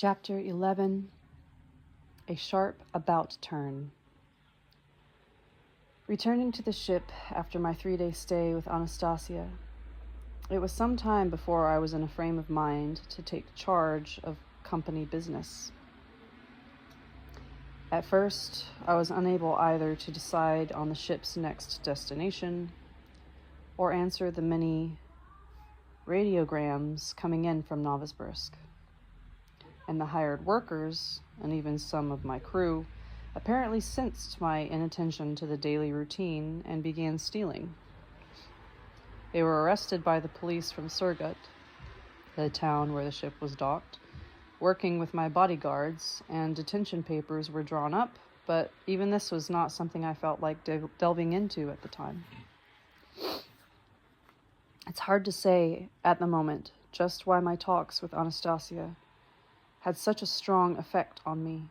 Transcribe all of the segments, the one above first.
Chapter 11. A Sharp About Turn. Returning to the ship after my 3-day stay with Anastasia, it was some time before I was in a frame of mind to take charge of company business. At first, I was unable either to decide on the ship's next destination or answer the many radiograms coming in from Novosibirsk. And the hired workers, and even some of my crew, apparently sensed my inattention to the daily routine and began stealing. They were arrested by the police from Surgut, the town where the ship was docked, working with my bodyguards, and detention papers were drawn up, but even this was not something I felt like delving into at the time. It's hard to say at the moment just why my talks with Anastasia had such a strong effect on me.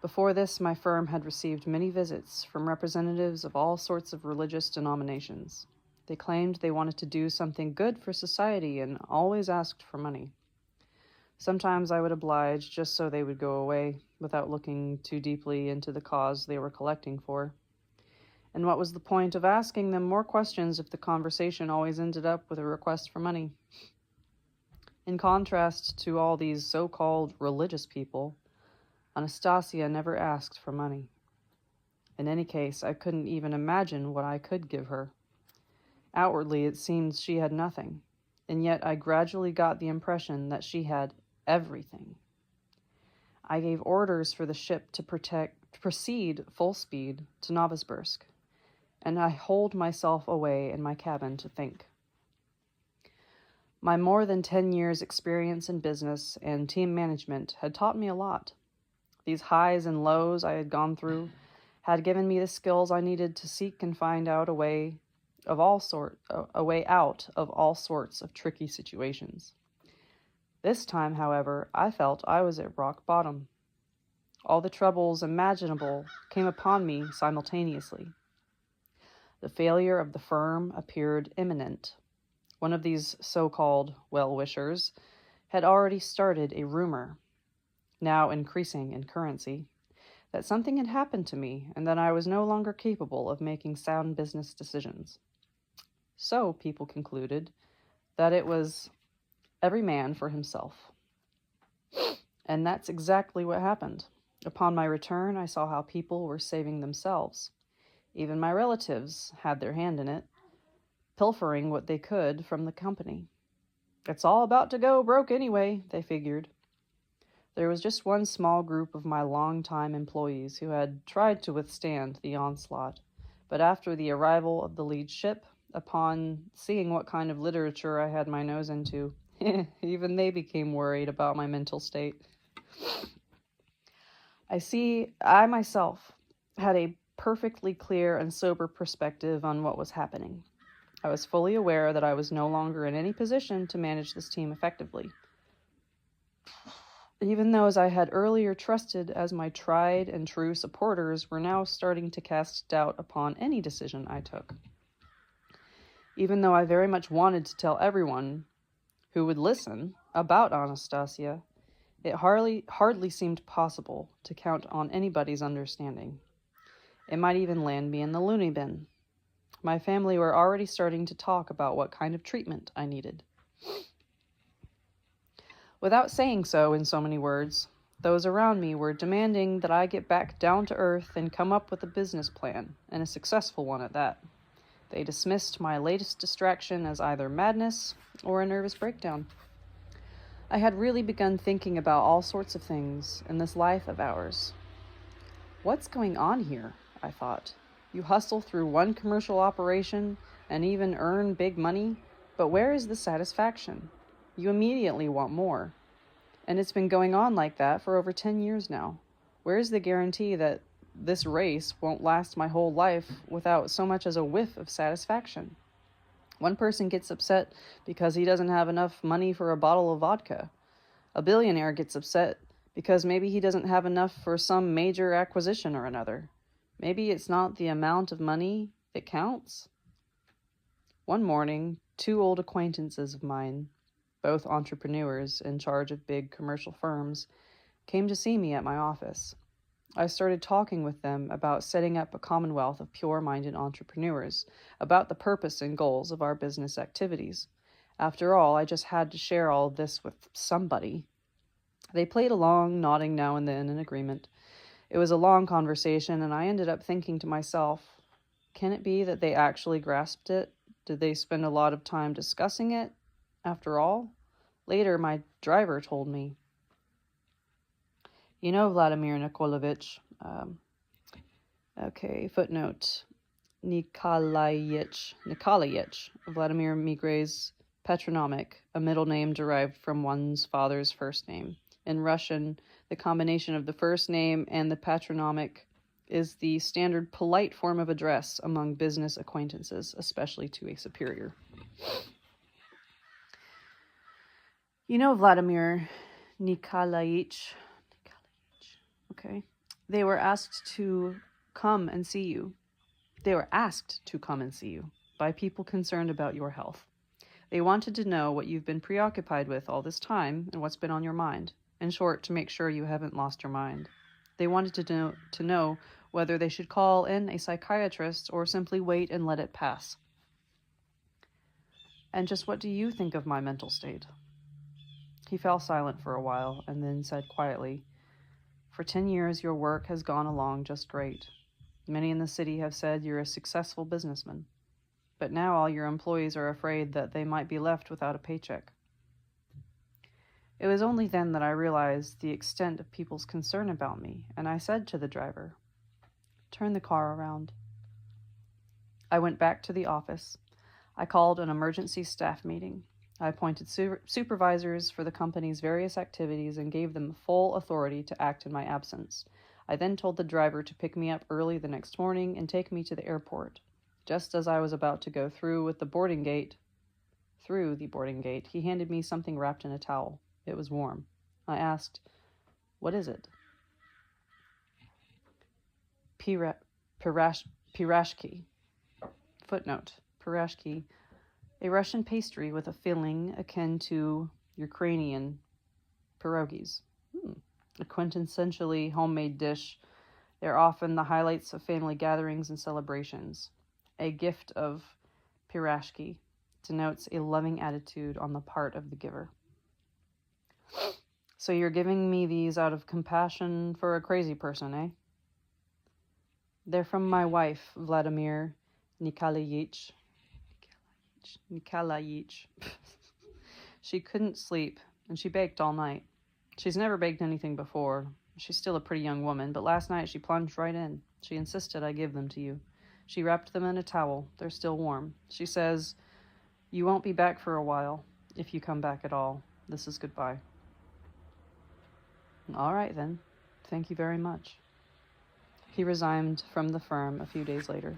Before this, my firm had received many visits from representatives of all sorts of religious denominations. They claimed they wanted to do something good for society and always asked for money. Sometimes I would oblige just so they would go away without looking too deeply into the cause they were collecting for. And what was the point of asking them more questions if the conversation always ended up with a request for money? In contrast to all these so-called religious people, Anastasia never asked for money. In any case, I couldn't even imagine what I could give her. Outwardly, it seemed she had nothing, and yet I gradually got the impression that she had everything. I gave orders for the ship to proceed full speed to Novosibirsk, and I holed myself away in my cabin to think. My more than 10 years' experience in business and team management had taught me a lot. These highs and lows I had gone through had given me the skills I needed to seek and find out a way out of all sorts of tricky situations. This time, however, I felt I was at rock bottom. All the troubles imaginable came upon me simultaneously. The failure of the firm appeared imminent. One of these so-called well-wishers had already started a rumor, now increasing in currency, that something had happened to me and that I was no longer capable of making sound business decisions. So people concluded that it was every man for himself. And that's exactly what happened. Upon my return, I saw how people were saving themselves. Even my relatives had their hand in it, pilfering what they could from the company. It's all about to go broke anyway, they figured. There was just one small group of my long-time employees who had tried to withstand the onslaught, but after the arrival of the lead ship, upon seeing what kind of literature I had my nose into, even they became worried about my mental state. I myself had a perfectly clear and sober perspective on what was happening. I was fully aware that I was no longer in any position to manage this team effectively. Even those I had earlier trusted as my tried and true supporters were now starting to cast doubt upon any decision I took. Even though I very much wanted to tell everyone who would listen about Anastasia, it hardly seemed possible to count on anybody's understanding. It might even land me in the loony bin. My family were already starting to talk about what kind of treatment I needed. Without saying so in so many words, those around me were demanding that I get back down to earth and come up with a business plan, and a successful one at that. They dismissed my latest distraction as either madness or a nervous breakdown. I had really begun thinking about all sorts of things in this life of ours. What's going on here? I thought. You hustle through one commercial operation and even earn big money, but where is the satisfaction? You immediately want more. And it's been going on like that for over 10 years now. Where is the guarantee that this race won't last my whole life without so much as a whiff of satisfaction? One person gets upset because he doesn't have enough money for a bottle of vodka. A billionaire gets upset because maybe he doesn't have enough for some major acquisition or another. Maybe it's not the amount of money that counts. One morning, 2 old acquaintances of mine both entrepreneurs in charge of big commercial firms, came to see me at my office. I started talking with them about setting up a commonwealth of pure-minded entrepreneurs, about the purpose and goals of our business activities. After all, I just had to share all of this with somebody. They played along, nodding now and then in agreement. It was a long conversation, and I ended up thinking to myself, can it be that they actually grasped it? Did they spend a lot of time discussing it? After all, later my driver told me, you know, Vladimir Nikolaevich, footnote, Nikolaevich, Vladimir Migre's patronymic, a middle name derived from one's father's first name. In Russian, the combination of the first name and the patronymic is the standard polite form of address among business acquaintances, especially to a superior. You know, Vladimir Nikolaevich, they were asked to come and see you. They were asked to come and see you by people concerned about your health. They wanted to know what you've been preoccupied with all this time and what's been on your mind. In short, to make sure you haven't lost your mind. They wanted to know whether they should call in a psychiatrist or simply wait and let it pass. And just what do you think of my mental state? He fell silent for a while and then said quietly, for 10 years your work has gone along just great. Many in the city have said you're a successful businessman. But now all your employees are afraid that they might be left without a paycheck. It was only then that I realized the extent of people's concern about me, and I said to the driver, turn the car around. I went back to the office. I called an emergency staff meeting. I appointed supervisors for the company's various activities and gave them full authority to act in my absence. I then told the driver to pick me up early the next morning and take me to the airport. Just as I was about to go through the boarding gate, he handed me something wrapped in a towel. It was warm. I asked, what is it? Pirashki. Footnote, pirashki, a Russian pastry with a filling akin to Ukrainian pierogies. A quintessentially homemade dish. They're often the highlights of family gatherings and celebrations. A gift of pirashki denotes a loving attitude on the part of the giver. So you're giving me these out of compassion for a crazy person, eh? They're from my wife, Vladimir Nikolaevich. She couldn't sleep, and she baked all night. She's never baked anything before. She's still a pretty young woman, but last night she plunged right in. She insisted I give them to you. She wrapped them in a towel. They're still warm. She says, you won't be back for a while, if you come back at all. This is goodbye. All right, then. Thank you very much. He resigned from the firm a few days later.